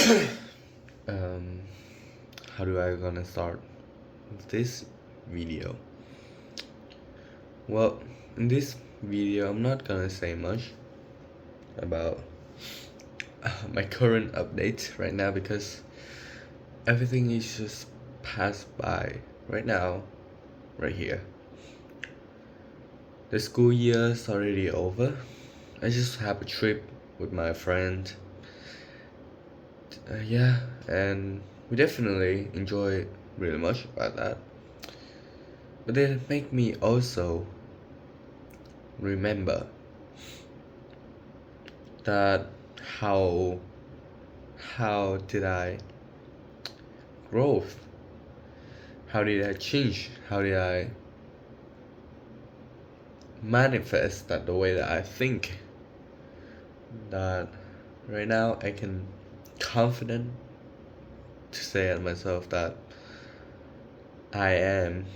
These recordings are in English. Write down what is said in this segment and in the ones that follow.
um, how do I gonna start this video? Well, in this video, I'm not gonna say much about my current update right now because everything is just passed by right now, right here. The school year is already over. I just have a trip with my friend. Yeah, and we definitely enjoy really much about that. But then it make me also remember that how how did I grow? How did I change? How did I manifest that the way that I think? That right now I can confident to say at myself that I am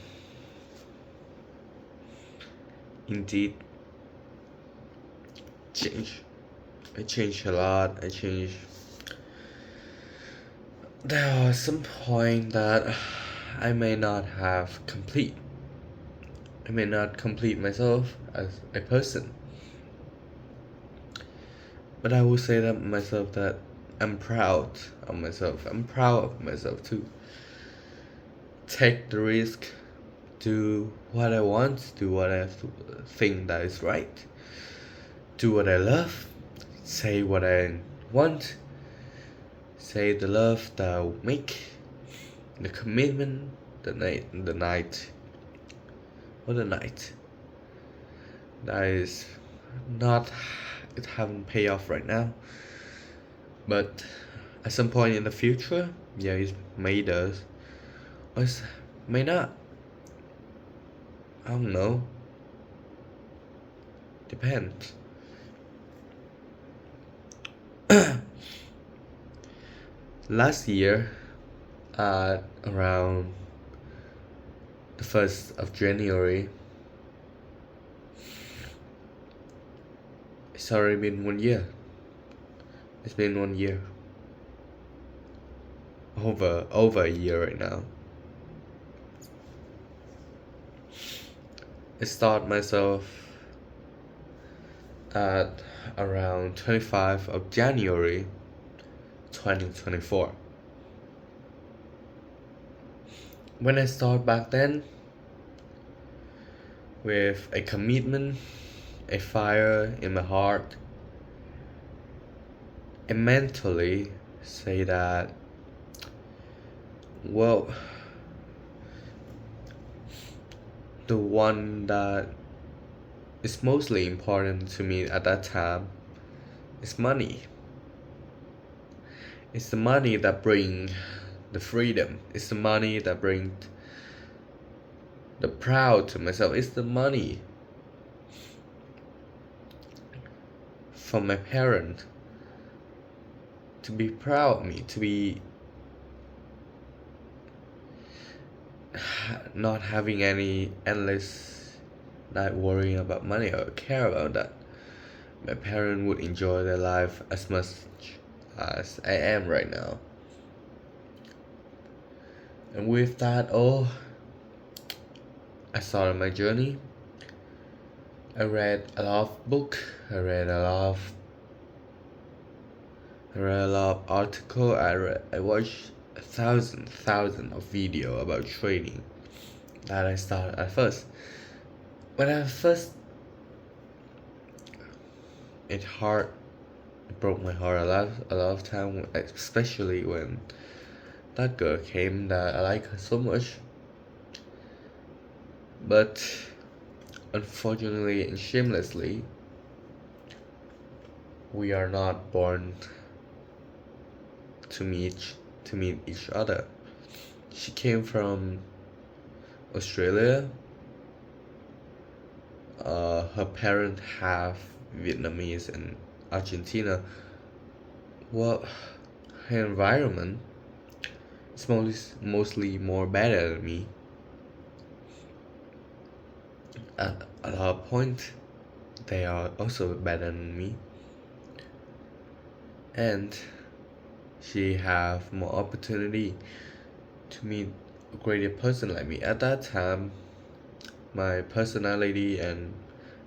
indeed change. I changed a lot. There was some point that I may not have complete. I may not complete myself as a person. But I will say that myself that I'm proud of myself. I'm proud of myself to take the risk, do what I want, do what I think that is right, do what I love, say what I want, say the love that I'll make, the commitment, the night, or the night. That is not, it haven't paid off right now, but at some point in the future, yeah, it may does, or it may not. I don't know. Depends. Last year, around the 1st of January, it's already been 1 year. It's been 1 year. Over a year right now. I start myself at around 25 of January 2024. When I start back then with a commitment, a fire in my heart, I mentally say that, well, the one that is mostly important to me at that time is money. It's the money that brings the freedom. It's the money that brings the proud to myself. It's the money from my parent to be proud of me, to be not having any endless night worrying about money or care about that. My parent would enjoy their life as much as I am right now. And with that all, I started my journey. I read a lot of book. I read a lot of article. I watched thousand of video about trading that I started at first. When I first, it broke my heart a lot of time, especially when that girl came that I like her so much. But unfortunately and shamelessly, we are not born to meet each other. She came from Australia. Her parents have Vietnamese and Argentina. Well, her environment is mostly more better than me. At a lot of point, they are also better than me. And she have more opportunity to meet a greater person like me. At that time, my personality and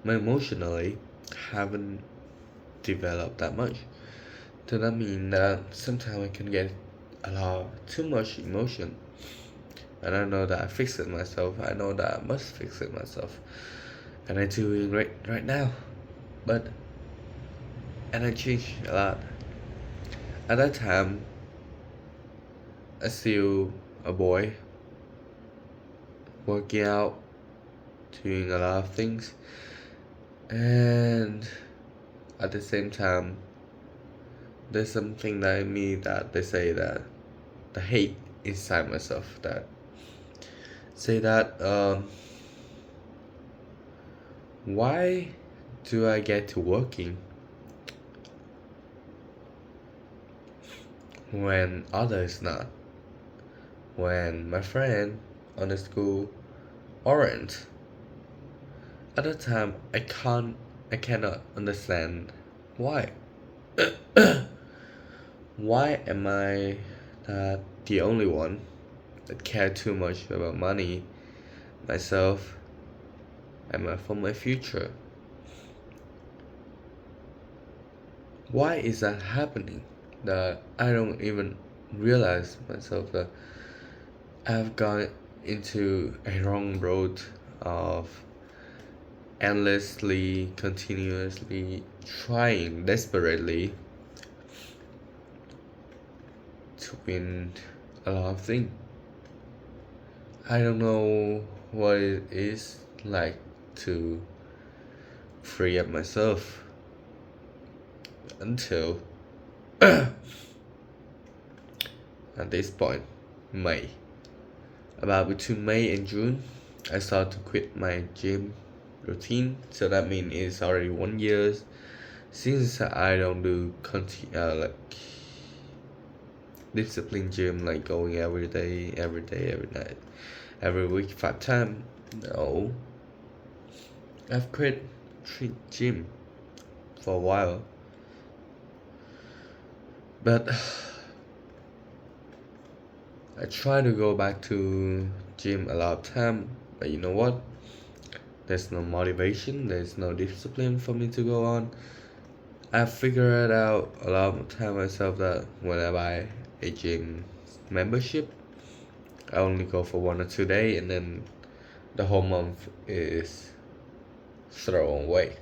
my emotionally haven't developed that much. Does that mean that sometimes I can get a lot too much emotion? And I know that I fix it myself. I know that I must fix it myself, and I doing right now. But and I changed a lot. At that time, I still a boy working out, doing a lot of things, and at the same time, there's something that in me that they say that the hate inside myself that say that why do I get to working when others not? When my friend on the school aren't. At the time I cannot understand why. Why am I not the only one that care too much about money, myself, and for my future? Why is that happening? That I don't even realize myself that I've gone into a wrong road of endlessly, continuously trying desperately to win a lot of things. I don't know what it is like to free up myself until at this point, May. About between May and June, I started to quit my gym routine. So that means it's already 1 year since I don't do like discipline gym, like going every day, every night, every week, 5 times. No, I've quit gym for a while, but I try to go back to gym a lot of time. But you know what? There's no motivation. There's no discipline for me to go on. I figured out a lot of time myself that when I buy a gym membership, I only go for 1 or 2 days, and then the whole month is thrown away.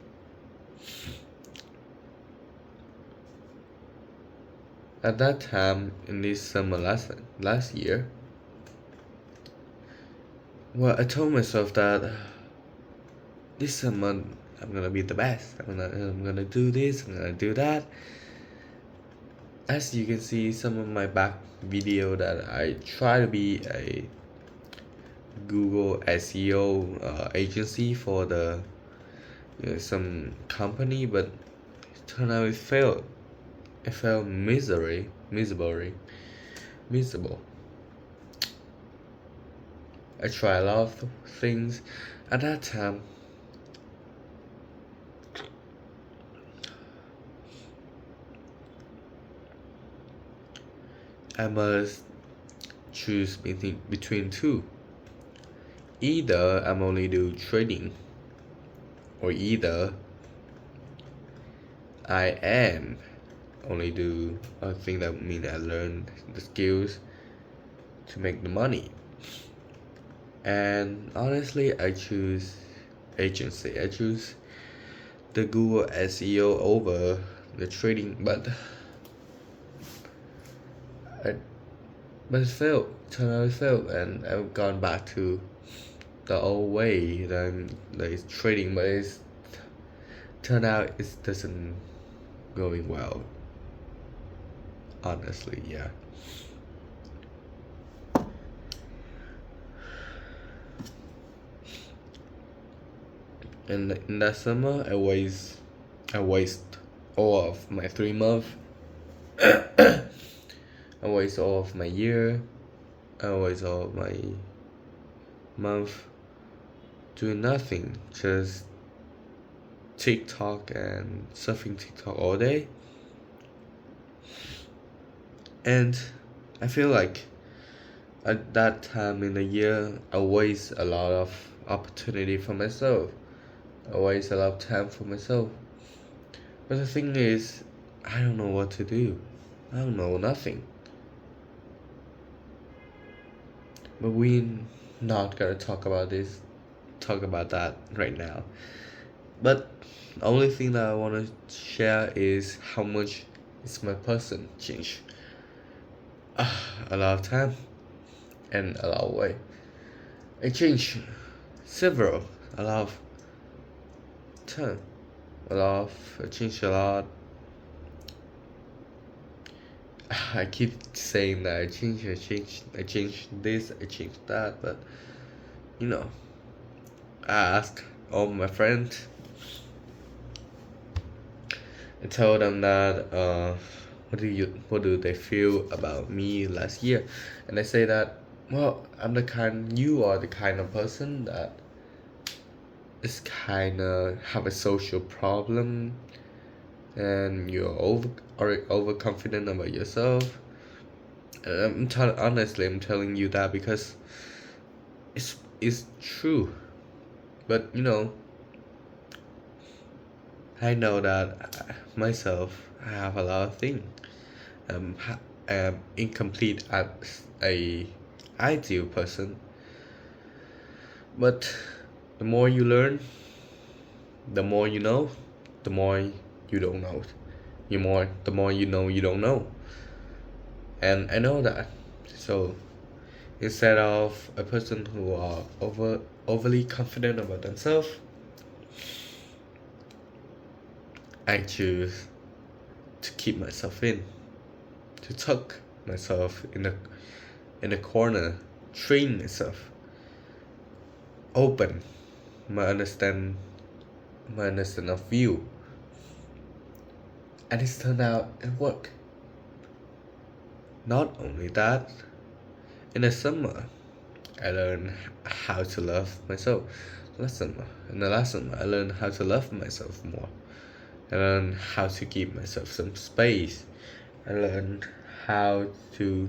At that time, in this summer last year, well, I told myself that this summer I'm gonna be the best. I'm gonna do this. I'm gonna do that. As you can see, some of my back video that I try to be a Google SEO agency for the some company, but it turned out it failed. It felt miserable. I tried a lot of things. At that time, I must choose between two. Either I'm only do trading, or either I am only do a thing that mean I learn the skills to make the money. And honestly, I choose agency. I choose the Google SEO over the trading, but I but it failed. Turned out it failed, and I've gone back to the old way. Then there's trading, but it's turned out it doesn't going well. Honestly, yeah. And in that summer, I waste all of my 3 months. I waste all of my year. I waste all of my month doing nothing, just TikTok and surfing TikTok all day. And I feel like at that time in the year, I waste a lot of opportunity for myself. I waste a lot of time for myself. But the thing is, I don't know what to do. I don't know nothing. But we not gonna talk about that right now. But the only thing that I wanna share is how much is my person change. A lot of time and a lot of way. I change several, a lot of time, I change a lot. I keep saying that I change this, I change that, but you know, I ask all my friends. I told them that what do they feel about me last year, and they say that well you are the kind of person that is kind of have a social problem, and you're overconfident about yourself. And honestly, I'm telling you that because it's true. But I know that myself, I have a lot of things. I'm incomplete as a ideal person. But the more you learn, the more you know, the more you don't know. The more you know you don't know. And I know that. So instead of a person who are overly confident about themselves, I choose to keep myself to tuck myself in a corner, train myself, open my understand of view, and it's turned out it worked. Not only that, in the summer, I learned how to love myself. In the last summer, I learned how to love myself more. I learned how to give myself some space. I learned how to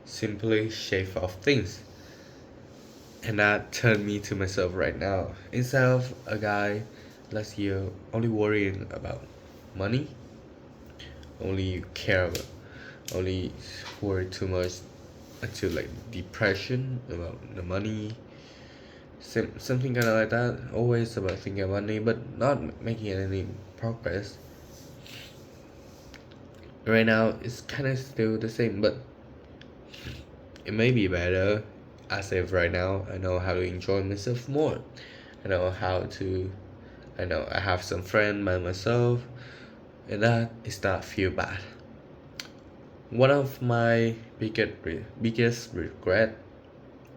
simply shave off things. And that turned me to myself right now. Instead of a guy last year only worrying about money, only care about, only worry too much until like depression about the money, something kind of like that. Always about thinking about money, but not making any progress. Right now, it's kind of still the same, but it may be better. As if right now, I know how to enjoy myself more. I know how to. I know I have some friend by myself, and that is not feel bad. One of my biggest regret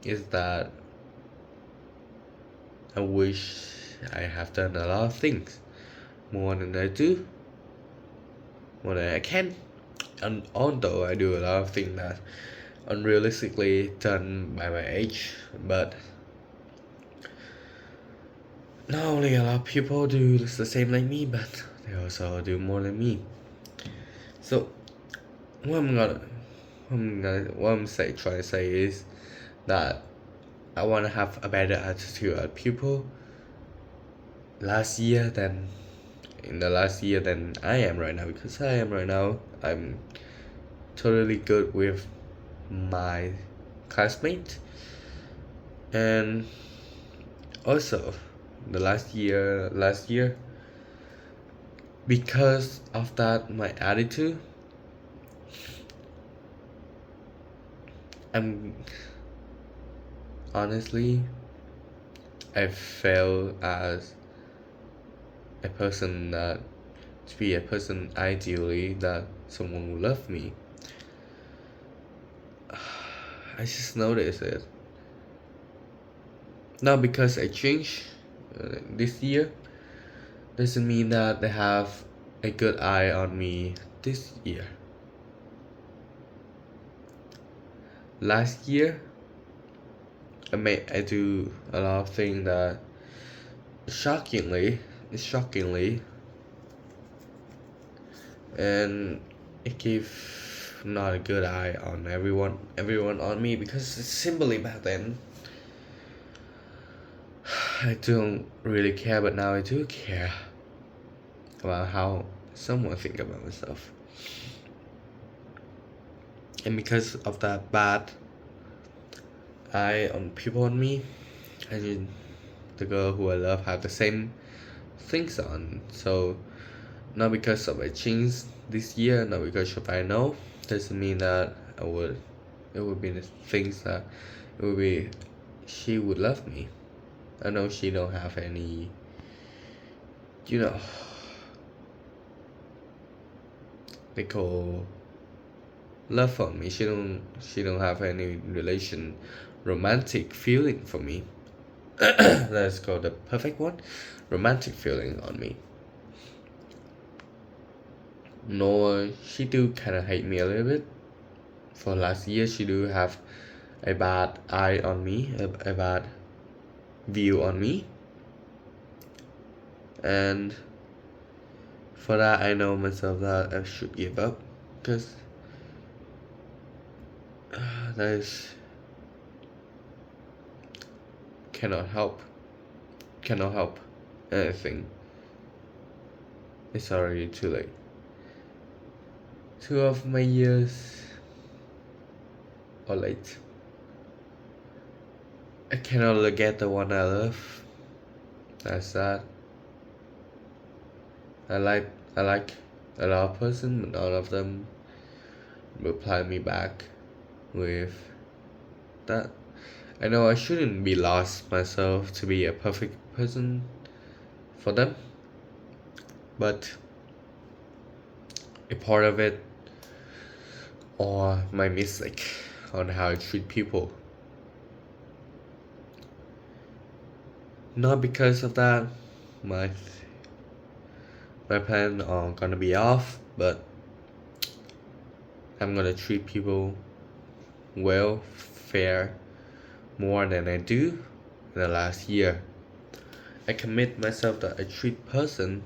is that I wish I have done a lot of things more than I do, more than I can. And although I do a lot of things that unrealistically done by my age, but not only a lot of people do the same like me, but they also do more than me. So what trying to say is that I want to have a better attitude at people in the last year than I am right now, because I am right now I'm totally good with my classmates. And also the last year, because of that my attitude, I'm honestly I fail as a person that to be a person ideally that someone will love me. I just noticed it. Not because I changed this year doesn't mean that they have a good eye on me this year. Last year, I do a lot of things that shockingly, and it gave not a good eye on everyone on me, because simply back then I don't really care, but now I do care about how someone think about myself. And because of that bad eye on people on me, I mean, the girl who I love have the same things on. So not because of I changed this year, not because of I know, doesn't mean that it would be the things that it would be she would love me. I know she don't have any, you know, they call love for me. She don't have any romantic feeling for me. Let's call the perfect one, romantic feeling on me. Nor she do kind of hate me a little bit. For last year, she do have a bad eye on me, a bad view on me, and for that I know myself that I should give up, because that is cannot help anything. It's already too late. 2 of my years are late. I cannot look at the one I love. That's sad. I like a lot of person, but none of them reply me back with that. I know I shouldn't be lost myself to be a perfect person for them, but a part of it, or my mistake on how I treat people. Not because of that, my plan are gonna be off, but I'm gonna treat people well, fair, more than I do in the last year. I commit myself that I treat person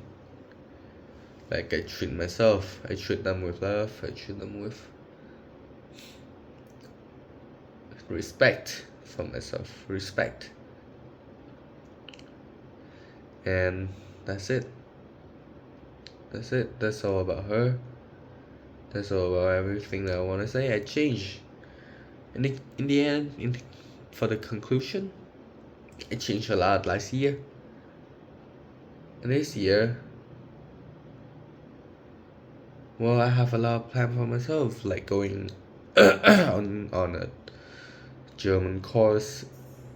like I treat myself. I treat them with love. I treat them with respect for myself. Respect. And that's it. That's all about her. That's all about everything that I want to say. I changed. In the end, for the conclusion, I changed a lot last year. And this year, well, I have a lot of plan for myself, like going on a German course,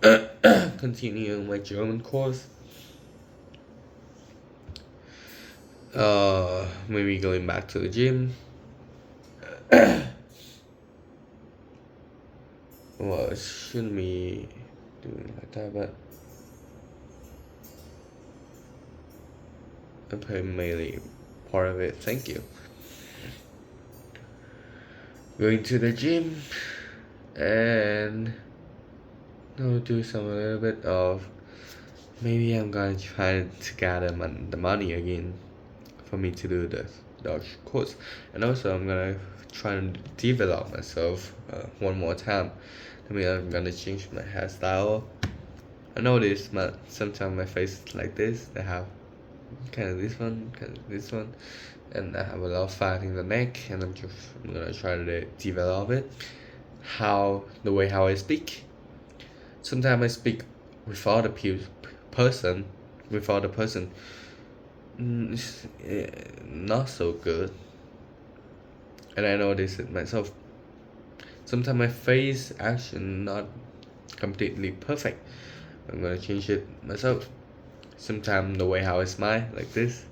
continuing my German course. Maybe going back to the gym. Well, it shouldn't be doing like that, but I play mainly part of it. Thank you. Going to the gym and do some a little bit of, maybe I'm gonna try to gather the money again for me to do the Dutch course, and also I'm gonna try to develop myself one more time. I mean, I'm gonna change my hairstyle. I noticed sometimes my face is like this. I have kind of this one, and I have a lot of fat in the neck, and I'm gonna try to develop it. The way how I speak. Sometimes I speak without the person, it's not so good, and I notice it myself. Sometimes my face action not completely perfect. I'm gonna change it myself. Sometimes the way how I smile like this.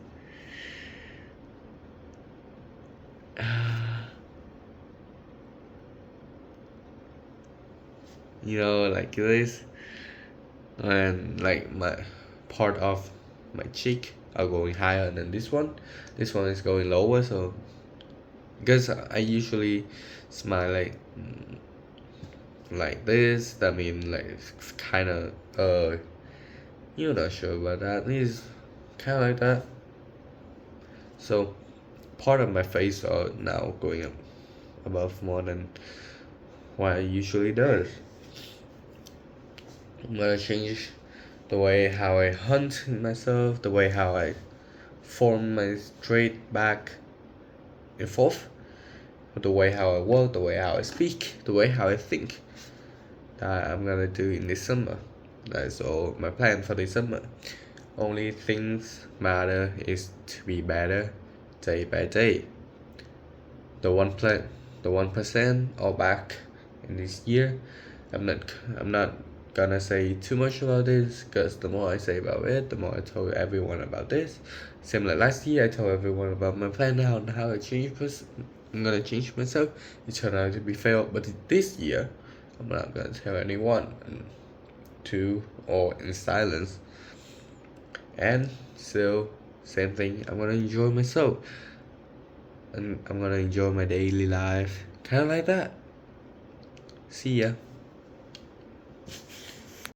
Like this, and like my part of my cheek are going higher than this one. This one is going lower, so because I usually smile like this, that means like it's kind of you're not sure about that. It's kind of like that. So part of my face are now going up above more than what I usually does. I'm gonna change the way how I hunt myself, the way how I form my straight back and forth, the way how I walk, the way how I speak, the way how I think. That I'm gonna do in this summer. That's all my plan for this summer. Only things matter is to be better day by day. The 1% all back in this year. I'm not gonna say too much about this, because the more I say about it, the more I told everyone about this. Same like last year, I told everyone about my plan now and how I'm gonna change myself. It turned out to be failed, but this year, I'm not gonna tell anyone, or in silence. And so, same thing, I'm gonna enjoy myself. And I'm gonna enjoy my daily life. Kinda like that. See ya.